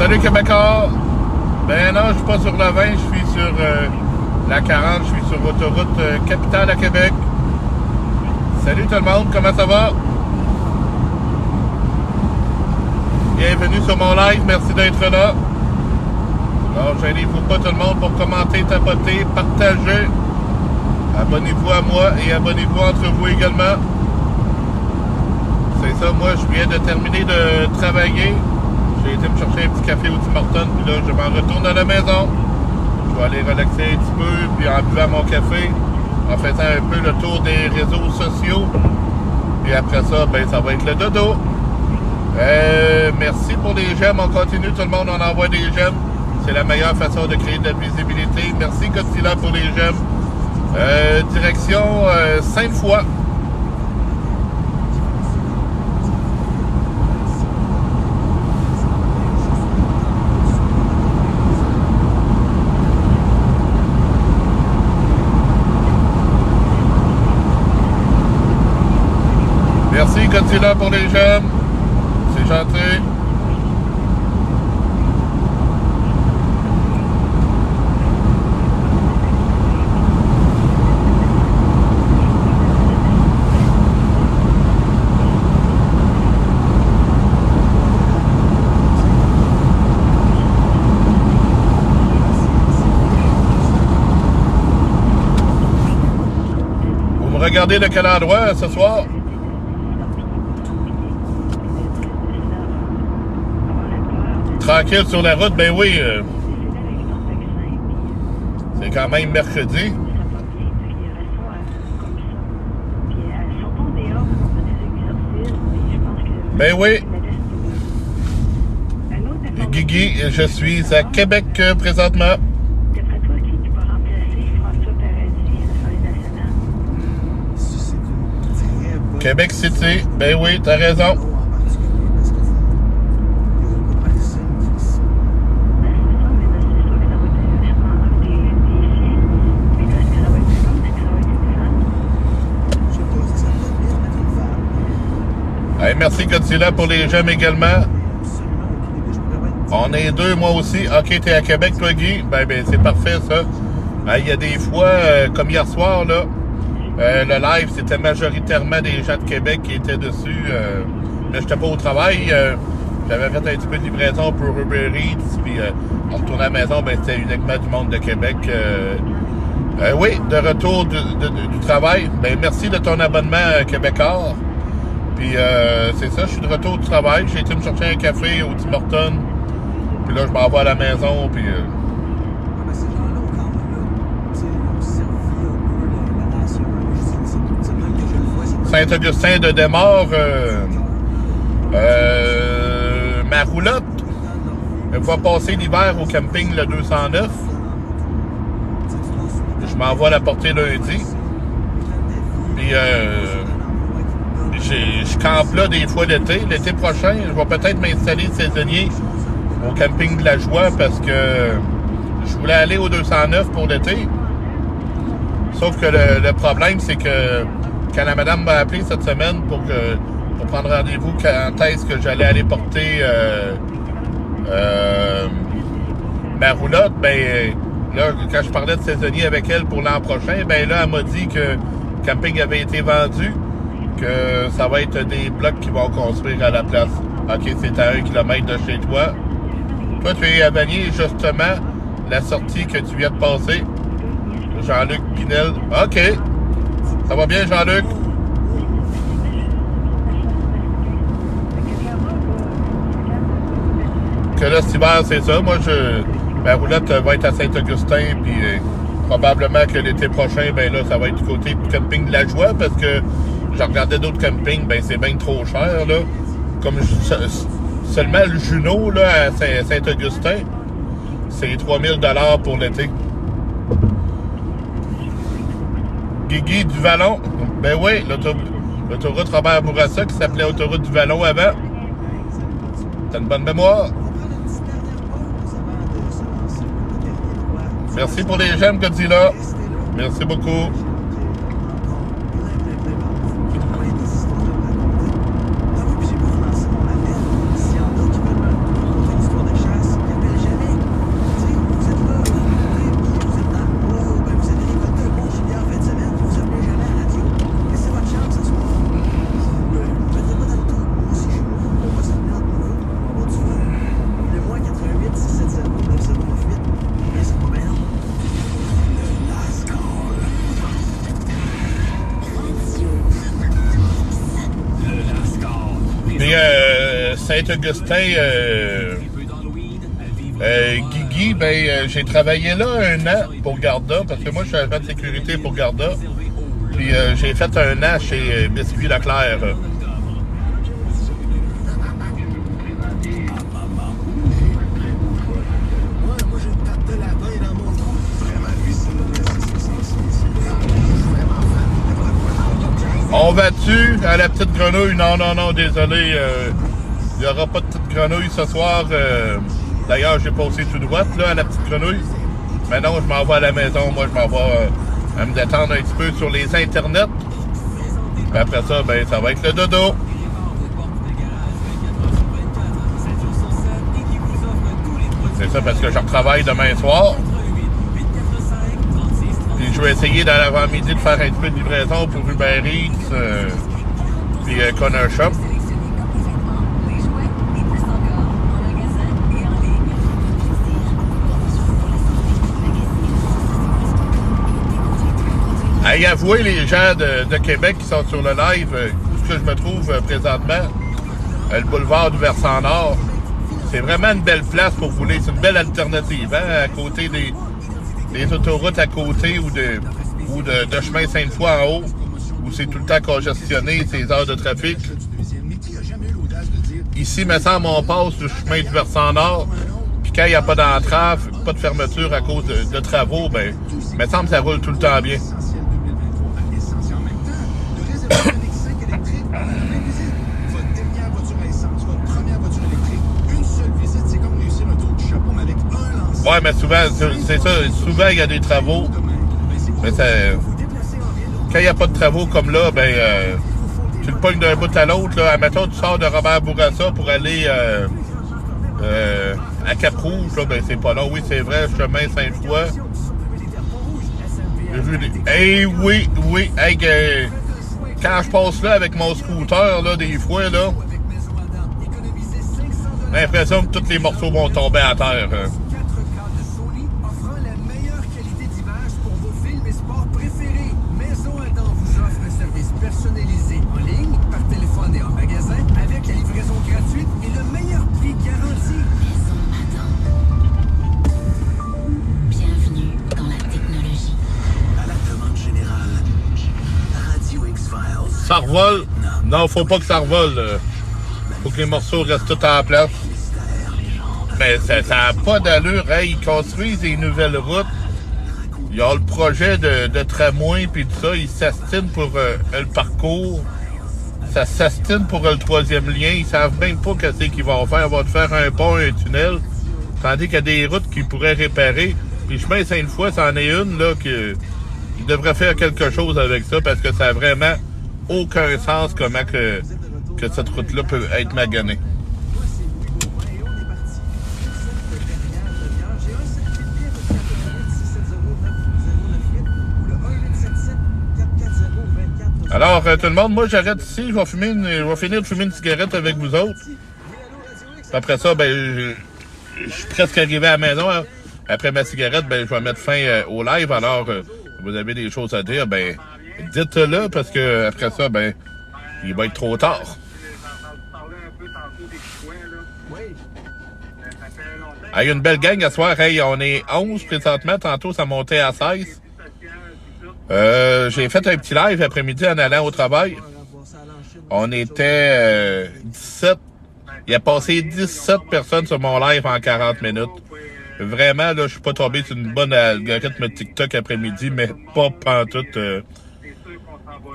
Salut Québécois! Ben non, je suis pas sur la 20, je suis sur la 40, je suis sur l'autoroute Capitale à Québec. Salut tout le monde, comment ça va? Bienvenue sur mon live, merci d'être là. Alors, gênez-vous pas tout le monde pour commenter, tapoter, partager. Abonnez-vous à moi et abonnez-vous entre vous également. C'est ça, moi je viens de terminer de travailler. J'ai été me chercher un petit café au Tim Hortons, puis là je m'en retourne à la maison. Je vais aller relaxer un petit peu, puis en buvant mon café, en faisant un peu le tour des réseaux sociaux. Puis après ça, ben ça va être le dodo. Merci pour les j'aime, on continue, tout le monde on envoie des j'aime. C'est la meilleure façon de créer de la visibilité. Merci Godzilla pour les j'aime. Direction Sainte-Foy. Merci Godzilla pour les j'aime. C'est gentil. Vous me regardez de quel endroit ce soir? Tranquille sur la route, ben oui. C'est quand même mercredi. Ben oui. Guigui, je suis à Québec présentement. Québec City, ben oui, t'as raison. Hey, merci Godzilla pour les j'aime également. On est deux, moi aussi. Ok, t'es à Québec, toi, Guy? Ben c'est parfait, ça. Il y a des fois, comme hier soir, là, le live, c'était majoritairement des gens de Québec qui étaient dessus. Mais j'étais pas au travail. J'avais fait un petit peu de livraison pour Uber Eats. Puis, en retournant à la maison, ben c'était uniquement du monde de Québec. Oui, de retour du travail. Ben merci de ton abonnement Québécois. Puis c'est ça, je suis de retour du travail. J'ai été me chercher un café au Tim Hortons. Puis là, je m'en vais à la maison. Puis Saint-Augustin de Desmaures, ma roulotte, elle va passer l'hiver au camping le 209. Je m'en vais la porter lundi. Puis je campe là des fois l'été. L'été prochain, je vais peut-être m'installer saisonnier au camping de la Joie parce que je voulais aller au 209 pour l'été. Sauf que le problème, c'est que quand la madame m'a appelé cette semaine pour prendre rendez-vous quand est-ce que j'allais aller porter ma roulotte, ben là, quand je parlais de saisonnier avec elle pour l'an prochain, ben là, elle m'a dit que le camping avait été vendu, que ça va être des blocs qui vont construire à la place. OK, c'est à 1 kilomètre de chez toi. Toi, tu es à Vanier, justement, la sortie que tu viens de passer. Jean-Luc Pinel. OK. Ça va bien, Jean-Luc? Que là, cet hiver, c'est ça. Moi, ma roulotte va être à Saint-Augustin, puis probablement que l'été prochain, ben là, ça va être du côté du camping de la Joie, parce que je regardais d'autres campings, ben c'est bien trop cher, là. Comme seulement le Juno, là, à Saint-Augustin, c'est 3000 $ pour l'été. Guigui du Vallon. Ben oui, l'autoroute Robert Bourassa qui s'appelait autoroute du Vallon avant. T'as une bonne mémoire. Merci pour les j'aime, Godzilla. Merci beaucoup. Et Saint-Augustin, Guigui, ben j'ai travaillé là 1 an pour Garda, parce que moi je suis agent de sécurité pour Garda. Puis j'ai fait 1 an chez Biscuit Leclerc. On va-tu à la petite grenouille? Non, non, non, désolé. Il n'y aura pas de petite grenouille ce soir. D'ailleurs, j'ai passé tout droit là, à la petite grenouille. Mais non, je m'en vais à la maison. Moi, je m'en vais à me détendre un petit peu sur les internets. Puis après ça, ben, ça va être le dodo. C'est ça parce que je retravaille demain soir. Puis je vais essayer dans l'avant-midi de faire un petit peu de livraison pour Uber Eats, puis Corner Shop. Hey, avouez les gens de Québec qui sont sur le live, où que je me trouve présentement, le boulevard du Versant-Nord, c'est vraiment une belle place pour rouler. C'est une belle alternative, hein, à côté des autoroutes à côté ou de chemin Sainte-Foy en haut, où c'est tout le temps congestionné, ces heures de trafic. Ici, me semble, on passe le chemin du Versant-Nord, puis quand il n'y a pas d'entrave, pas de fermeture à cause de travaux, ben, me semble que ça roule tout le temps bien. Ouais, mais souvent, c'est ça, souvent il y a des travaux. Mais ça, quand il n'y a pas de travaux comme là, ben tu le pognes d'un bout à l'autre. Là. Admettons, tu sors de Robert Bourassa pour aller à Cap-Rouge, là, ben c'est pas long. Oui, c'est vrai, chemin Sainte-Foy. J'ai vu des. Hey, oui, hey, quand je passe là avec mon scooter, là, des fois, là, j'ai l'impression que tous les morceaux vont tomber à terre. Personnalisé en ligne, par téléphone et en magasin, avec la livraison gratuite et le meilleur prix garanti. Maison Adam. Bienvenue dans la technologie. À la demande générale, Radio X-Files. Ça revole? Non, faut pas que ça revole. Faut que les morceaux restent tout en place. Mais ça n'a pas d'allure. Hey, ils construisent des nouvelles routes. Il y a le projet de tramway puis tout ça. Ils s'astinent pour le parcours. Ça s'astine pour le 3e lien. Ils savent même pas qu'est-ce qu'ils vont faire. Ils vont faire un pont, un tunnel. Tandis qu'il y a des routes qu'ils pourraient réparer. Puis le chemin Sainte-Foy, c'en est une là que ils devraient faire quelque chose avec ça parce que ça n'a vraiment aucun sens comment que cette route-là peut être maganée. Alors, tout le monde, moi j'arrête ici, je vais finir de fumer une cigarette avec vous autres. Après ça, ben, je suis presque arrivé à la maison. Hein. Après ma cigarette, ben, je vais mettre fin au live. Alors, vous avez des choses à dire, ben, dites-le parce que après ça, ben, il va être trop tard. Il y a une belle gang à soir. Hey, on est 11 présentement. Tantôt, ça montait à 16. J'ai fait un petit live après-midi en allant au travail. On était 17. Il a passé 17 personnes sur mon live en 40 minutes. Vraiment, là, je suis pas tombé sur une bonne algorithme TikTok après-midi, mais pas pantoute.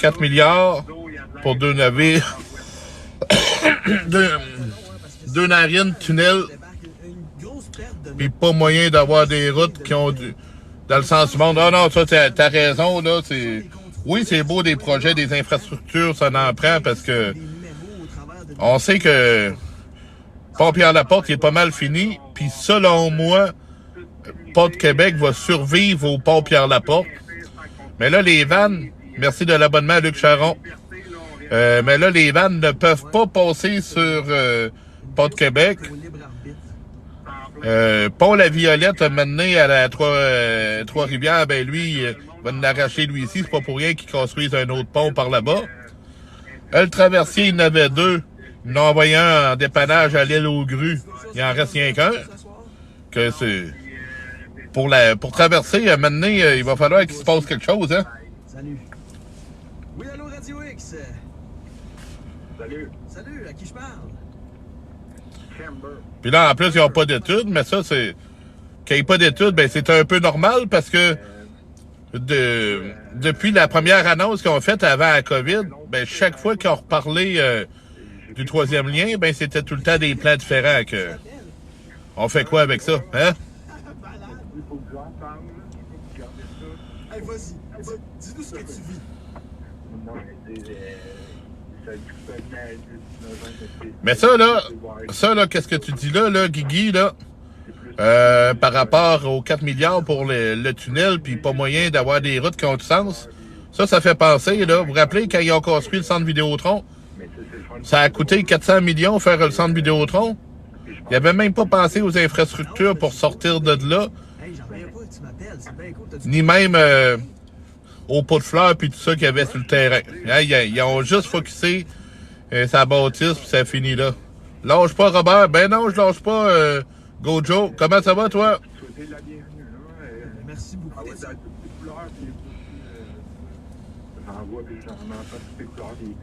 4 milliards pour 2 navires. deux narines, tunnel. Puis pas moyen d'avoir des routes qui ont dans le sens du monde. Ah non, ça, t'as raison, là, c'est. Oui, c'est beau des projets, des infrastructures, ça en prend parce que on sait que Pont-Pierre-Laporte, il est pas mal fini. Puis selon moi, Pont-de-Québec va survivre au Pont-Pierre-Laporte. Mais là, les vannes, merci de l'abonnement à Luc Charon. Mais là, les vannes ne peuvent pas passer sur Pont-de-Québec. Pont-la-Violette a mené à la Trois-Rivières, ben lui, il va nous l'arracher lui ici. C'est pas pour rien qu'ils construisent un autre pont par là-bas. Le traversier, il y en avait 2. Ils m'ont envoyé un en dépannage à l'île aux grues. Il en reste rien qu'un. Que c'est... Pour traverser, maintenant, il va falloir qu'il se passe quelque chose, hein? Salut. Oui, allô, Radio X. Salut. Salut, à qui je parle? Chamber. Puis là, en plus, ils n'ont pas d'études, mais ça, c'est... Qu'il n'y ait pas d'études, ben c'est un peu normal parce que depuis la première annonce qu'ils ont faite avant la COVID, ben chaque fois qu'ils ont reparlé du troisième lien, ben c'était tout le temps des plans différents. Que... On fait quoi avec ça, hein? Il faut que j'en parle, là. Je peux garder ça. Hey, vas-y. Dis-nous ce que tu vis. Non, mais ça Mais ça là, qu'est-ce que tu dis là, Guigui, là? Par rapport aux 4 milliards pour le tunnel, puis pas moyen d'avoir des routes qui ont du sens. Ça fait penser, là. Vous vous rappelez, quand ils ont construit le centre Vidéotron, ça a coûté 400 millions faire le centre Vidéotron. Ils n'avaient même pas pensé aux infrastructures pour sortir de là. Hey, j'en reviens pas, tu m'appelles, c'est bien cool. Ni même au pot de fleurs puis tout ça qu'il y avait sur le terrain. Hein, ils ont juste focusé sa bâtisse puis ça finit là. Lâche pas, Robert. Ben non, je lâche pas, Gojo. Comment ça va, toi? Souhaiter la bienvenue, là. Merci beaucoup. On va dans toutes les couleurs, puis j'en vois, puis j'en entends toutes les couleurs, puis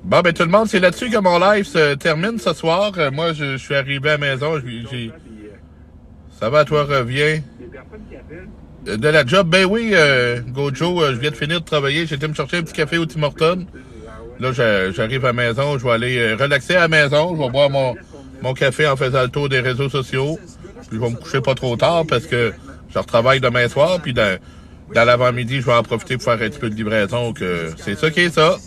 Bon, ben tout le monde, c'est là-dessus que mon live se termine ce soir. Moi, je suis arrivé à la maison. Ça va, toi, reviens. les personnes qui appellent, De la job, ben oui, Gojo, je viens de finir de travailler. J'ai été me chercher un petit café au Tim Hortons. Là, j'arrive à la maison. Je vais aller relaxer à la maison. Je vais boire mon café en faisant le tour des réseaux sociaux. Puis je vais me coucher pas trop tard parce que je retravaille demain soir. Puis dans l'avant-midi, je vais en profiter pour faire un petit peu de livraison. Que c'est ça qui est ça.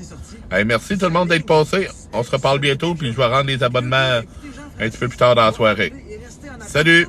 Hey, merci tout le monde d'être passé. On se reparle bientôt. Puis je vais rendre les abonnements un petit peu plus tard dans la soirée. Salut!